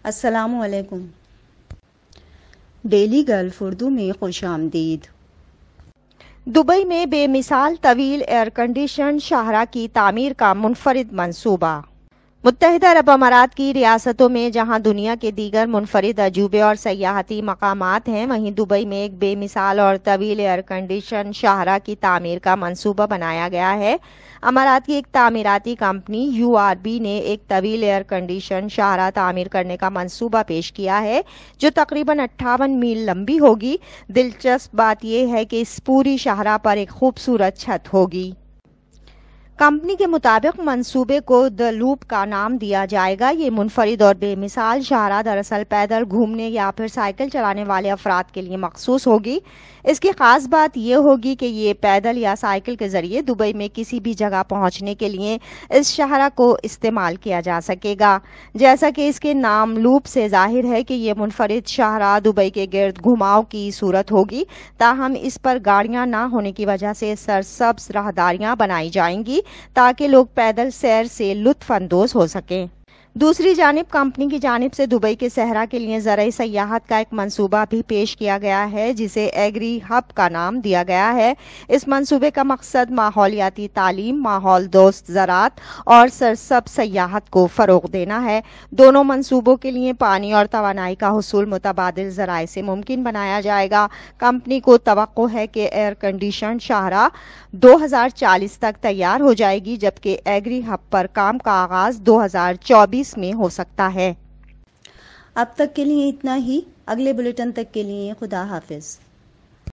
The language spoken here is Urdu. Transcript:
السلام علیکم۔ ڈیلی گلف اردو میں خوش آمدید۔ دبئی میں بے مثال طویل ایئر کنڈیشن شاہراہ کی تعمیر کا منفرد منصوبہ۔ متحدہ عرب امارات کی ریاستوں میں جہاں دنیا کے دیگر منفرد عجوبے اور سیاحتی مقامات ہیں، وہیں دبئی میں ایک بے مثال اور طویل ایئر کنڈیشن شاہراہ کی تعمیر کا منصوبہ بنایا گیا ہے۔ امارات کی ایک تعمیراتی کمپنی URB نے ایک طویل ایئر کنڈیشن شاہراہ تعمیر کرنے کا منصوبہ پیش کیا ہے، جو تقریباً 58 میل لمبی ہوگی۔ دلچسپ بات یہ ہے کہ اس پوری شاہراہ پر ایک خوبصورت چھت ہوگی۔ کمپنی کے مطابق منصوبے کو دی لوپ کا نام دیا جائے گا۔ یہ منفرد اور بے مثال شاہراہ دراصل پیدل گھومنے یا پھر سائیکل چلانے والے افراد کے لیے مخصوص ہوگی۔ اس کی خاص بات یہ ہوگی کہ یہ پیدل یا سائیکل کے ذریعے دبئی میں کسی بھی جگہ پہنچنے کے لیے اس شاہراہ کو استعمال کیا جا سکے گا۔ جیسا کہ اس کے نام لوپ سے ظاہر ہے کہ یہ منفرد شاہراہ دبئی کے گرد گھماؤ کی صورت ہوگی، تاہم اس پر گاڑیاں نہ ہونے کی وجہ سے سرسبز راہداریاں بنائی جائیں گی تاکہ لوگ پیدل سیر سے لطف اندوز ہو سکیں۔ دوسری جانب کمپنی کی جانب سے دبئی کے صحرا کے لیے زرعی سیاحت کا ایک منصوبہ بھی پیش کیا گیا ہے، جسے ایگری ہب کا نام دیا گیا ہے۔ اس منصوبے کا مقصد ماحولیاتی تعلیم، ماحول دوست زراعت اور سرسبز سیاحت کو فروغ دینا ہے۔ دونوں منصوبوں کے لیے پانی اور توانائی کا حصول متبادل ذرائع سے ممکن بنایا جائے گا۔ کمپنی کو توقع ہے کہ ایئر کنڈیشن شاہراہ 2040 تک تیار ہو جائے گی، جبکہ ایگری ہب پر کام کا آغاز 2024 میں ہو سکتا ہے۔ اب تک کے لیے اتنا ہی۔ اگلے بلیٹن تک کے لیے خدا حافظ۔